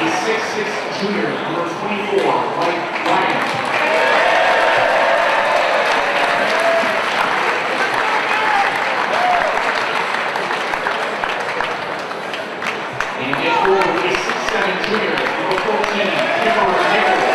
6'6" junior, number 24, Mike Ryan. And just forward, a 6'7" junior, number 14, Kimber Nichols.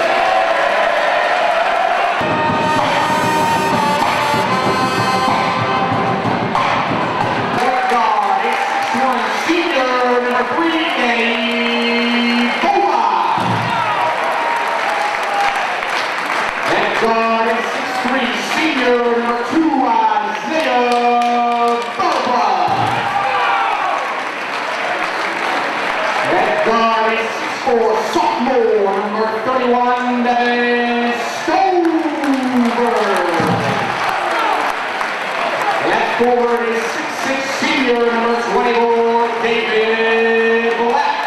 Sophomore, number 31, Devin Stover. That forward is 6'6" senior, number 24, David Black.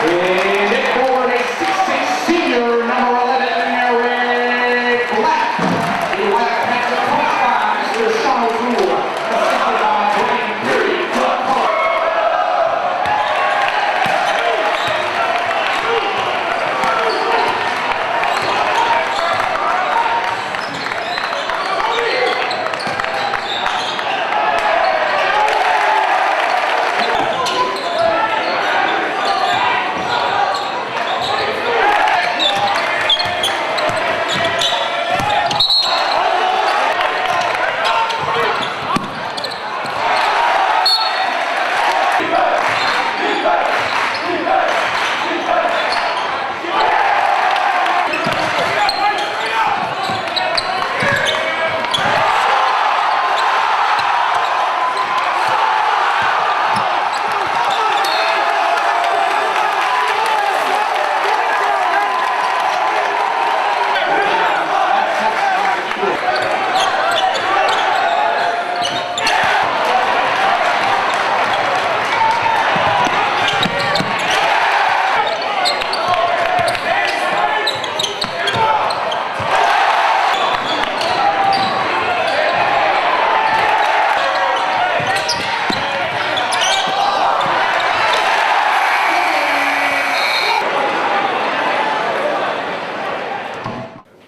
And that forward is 6'6" senior, number 11, Eric Black. The Wildcats are coached by Mr. Sean O'Toole, assisted by Brian Perry.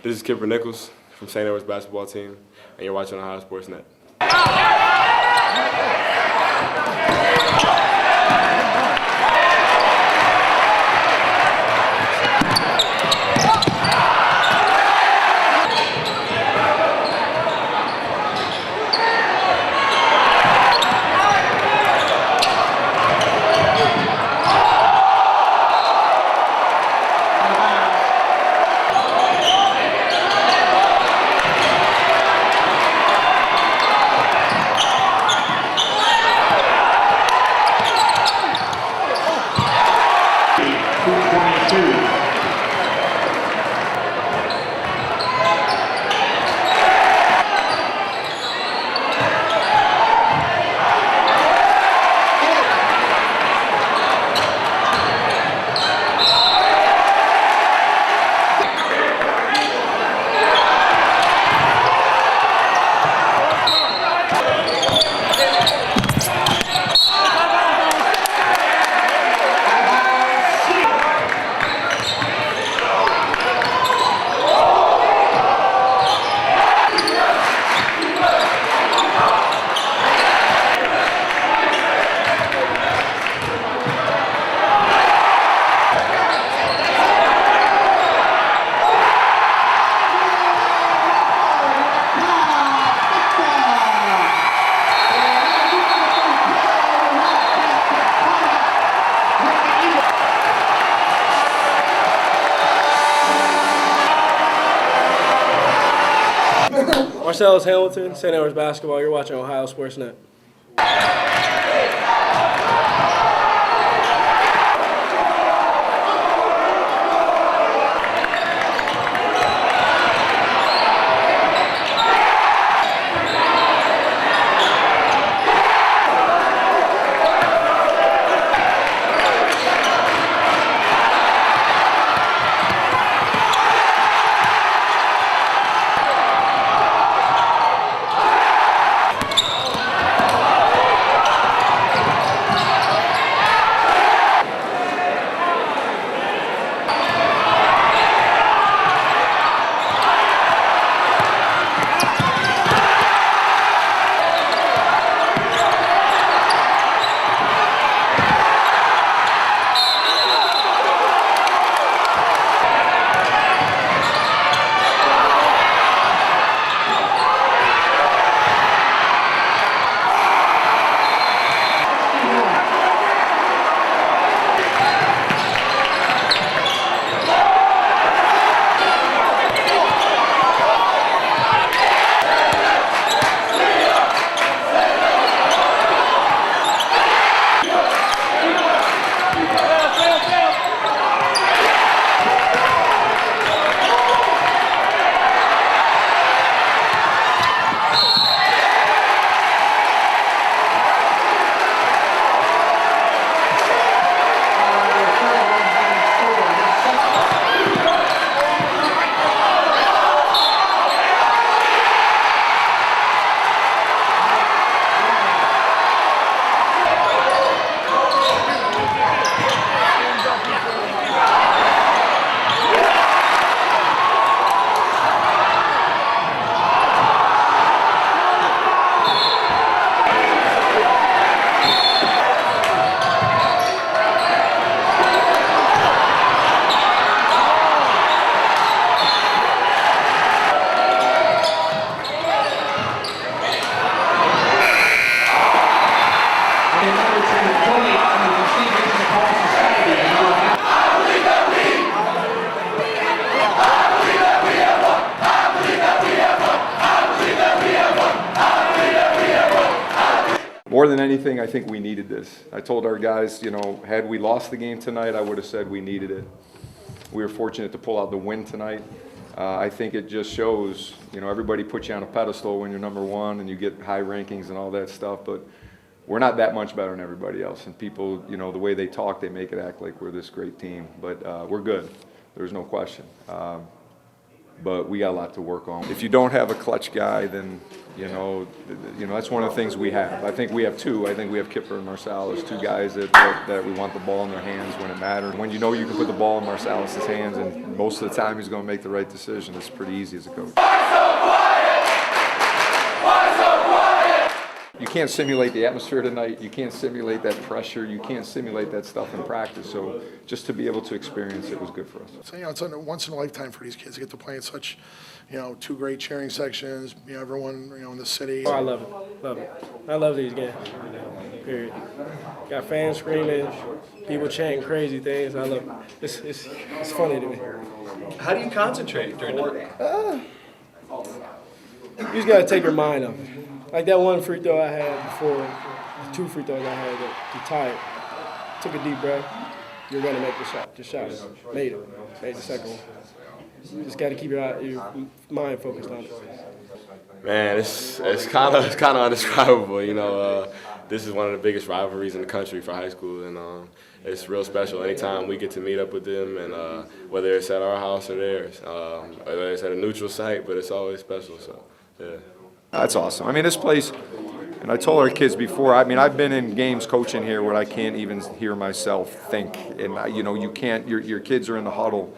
This is Kimber Nichols from St. Edward's basketball team, and you're watching Ohio Sports Net. Marcellus Hamilton, St. Edward's basketball. You're watching Ohio Sports Net. more than anything, I think we needed this. I told our guys, you know, had we lost the game tonight, I would have said we needed it. We were fortunate to pull out the win tonight. I think it just shows, you know, everybody puts you on a pedestal when you're #1 and you get high rankings and all that stuff, but we're not that much better than everybody else. And people, you know, the way they talk, they make it act like we're this great team. But we're good. There's no question. But we got a lot to work on. If you don't have a clutch guy, then, you know, that's one of the things we have. I think we have two. I think we have Kipper and Marsalis, two guys that we want the ball in their hands when it matters. When you know you can put the ball in Marsalis' hands and most of the time he's going to make the right decision, it's pretty easy as a coach. You can't simulate the atmosphere tonight. You can't simulate that pressure. You can't simulate that stuff in practice. So just to be able to experience it was good for us. So, you know, it's a once in a lifetime for these kids to get to play in such, you know, two great cheering sections. You know, everyone, you know, in the city. Oh, I love it. Love it. I love these games. Period. Got fans screaming, people chanting crazy things. I love it. It's funny to me. How do you concentrate during that? You just got to take your mind off it. Like that one free throw I had before, the 2 free throws I had that you tired. Took a deep breath. You're going to make the shot. Just shot it. Made it. Made the second one. Just got to keep your mind focused on it. Man, it's kind of indescribable. You know, this is one of the biggest rivalries in the country for high school, and it's real special. Anytime we get to meet up with them, and whether it's at our house or theirs, whether it's at a neutral site, but it's always special. So, yeah. That's awesome. I mean, this place, and I told our kids before, I mean, I've been in games coaching here where I can't even hear myself think. And, you know, you can't, your kids are in the huddle,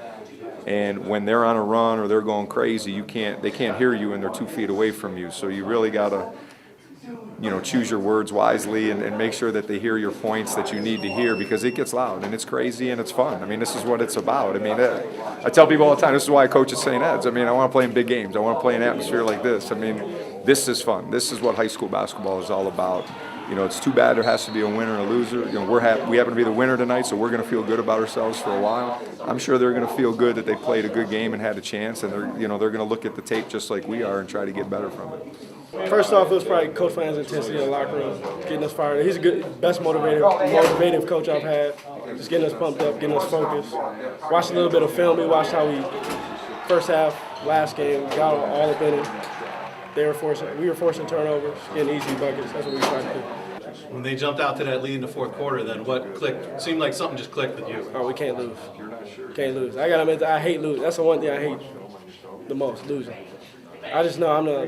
and when they're on a run or they're going crazy, they can't hear you and they're 2 feet away from you. So you really got to, you know, choose your words wisely and make sure that they hear your points that you need to hear, because it gets loud and it's crazy and it's fun. I mean, this is what it's about. I mean, I tell people all the time, this is why I coach at St. Ed's. I mean, I want to play in big games. I want to play in an atmosphere like this. I mean, this is fun. This is what high school basketball is all about. You know, it's too bad there has to be a winner and a loser. You know, we happen to be the winner tonight, so we're going to feel good about ourselves for a while. I'm sure they're going to feel good that they played a good game and had a chance, and they're going to look at the tape just like we are and try to get better from it. First off, it was probably Coach Flan's intensity in the locker room, getting us fired. He's a good, best motivative coach I've had. Just getting us pumped up, getting us focused. Watched a little bit of film. We watched how we, first half, last game, got all up in it. We were forcing turnovers, getting easy buckets. That's what we tried to do. When they jumped out to that lead in the fourth quarter, then what clicked? Seemed like something just clicked with you. Oh, we can't lose. Can't lose. I gotta admit, I hate losing. That's the one thing I hate the most, losing. I just know I'm a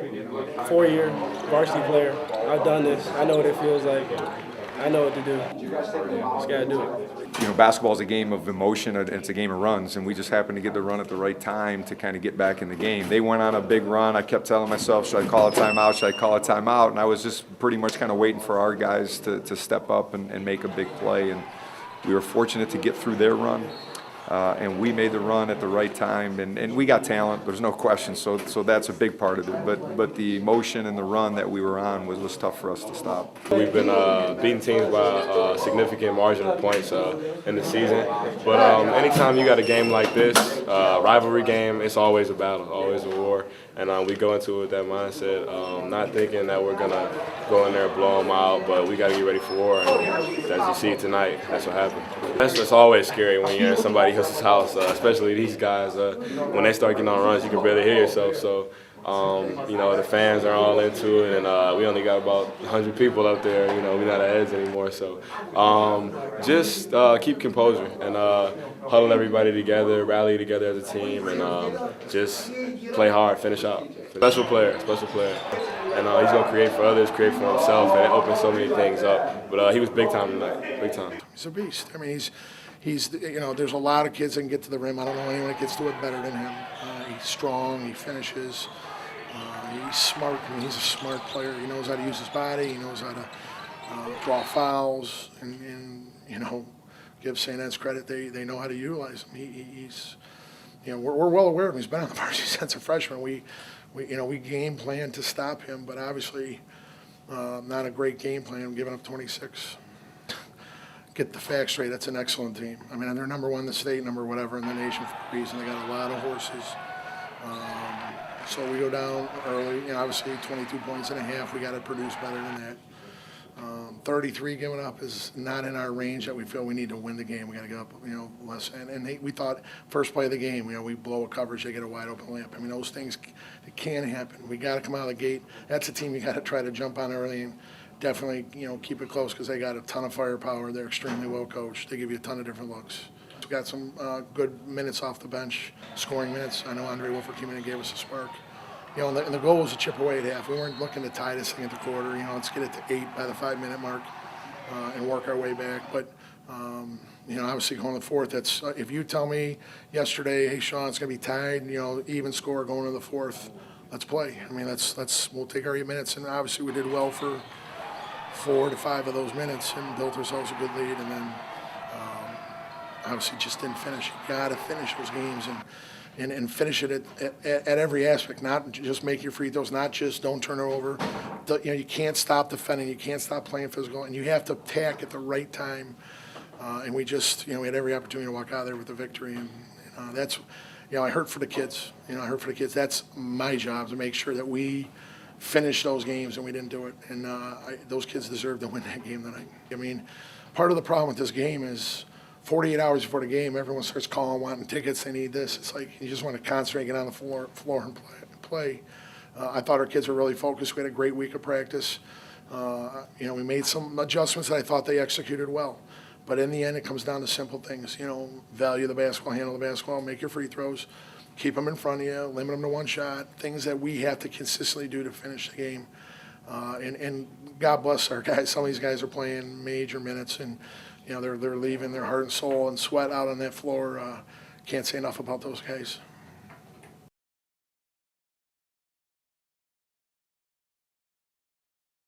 4-year varsity player. I've done this. I know what it feels like. I know what to do. Just gotta do it. You know, basketball is a game of emotion and it's a game of runs, and we just happened to get the run at the right time to kind of get back in the game. They went on a big run. I kept telling myself, should I call a timeout? Should I call a timeout? And I was just pretty much kind of waiting for our guys to step up and make a big play. And we were fortunate to get through their run. And we made the run at the right time, and we got talent. There's no question. So that's a big part of it. But the emotion and the run that we were on was tough for us to stop. We've been beating teams by a significant margin of points in the season. But anytime you got a game like this, rivalry game, it's always a battle, always a war. And we go into it with that mindset, not thinking that we're going to go in there and blow them out, but we got to get ready for war. And as you see tonight, that's what happened. That's always scary when you're in somebody else's house, especially these guys. When they start getting on runs, you can barely hear yourself. So, you know, the fans are all into it, and we only got about 100 people up there. You know, we're not at Eds anymore. So just keep composure and huddle everybody together, rally together as a team, and just play hard, finish out. Special player. And he's going to create for others, create for himself, and it opens so many things up. But he was big time tonight, big time. He's a beast. I mean, he's you know, there's a lot of kids that can get to the rim. I don't know anyone that gets to it better than him. He's strong, he finishes, he's smart. I mean, he's a smart player. He knows how to use his body, he knows how to draw fouls, and you know, give St. Ed's credit, they know how to utilize him. He's, you know, we're well aware of him. He's been on the varsity since a freshman. We game plan to stop him, but obviously not a great game plan, giving up 26. Get the facts straight, that's an excellent team. I mean, they're #1 in the state, number whatever in the nation for a reason. They got a lot of horses. So we go down early, you know, obviously 22 points and a half. We got to produce better than that. 33 given up is not in our range that we feel we need to win the game. We got to get up, less. And we thought first play of the game, we blow a coverage, they get a wide open layup. I mean, those things it can happen. We got to come out of the gate. That's a team you got to try to jump on early and definitely keep it close because they got a ton of firepower. They're extremely well coached. They give you a ton of different looks. We got some good minutes off the bench, scoring minutes. I know Andre Wolford came in and gave us a spark. And the goal was to chip away at half. We weren't looking to tie this thing at the quarter. Let's get it to 8 by the 5-minute mark and work our way back. But obviously going to the fourth. That's if you tell me yesterday, hey Sean, it's going to be tied. Even score going to the fourth. Let's play. I mean, we'll take our 8 minutes, and obviously we did well for 4 to 5 of those minutes and built ourselves a good lead. And then obviously just didn't finish. You got to finish those games and finish it at every aspect, not just make your free throws, not just don't turn it over. You can't stop defending, you can't stop playing physical, and you have to attack at the right time. And we just, we had every opportunity to walk out of there with a victory, and that's, I hurt for the kids. I hurt for the kids. That's my job, to make sure that we finish those games, and we didn't do it. And those kids deserve to win that game tonight. I mean, part of the problem with this game is 48 hours before the game, everyone starts calling, wanting tickets, they need this. It's like you just want to concentrate, get on the floor and play. I thought our kids were really focused. We had a great week of practice. We made some adjustments that I thought they executed well. But in the end, it comes down to simple things. Value the basketball, handle the basketball, make your free throws, keep them in front of you, limit them to one shot, things that we have to consistently do to finish the game. And God bless our guys. Some of these guys are playing major minutes, and they're leaving their heart and soul and sweat out on that floor. Can't say enough about those guys.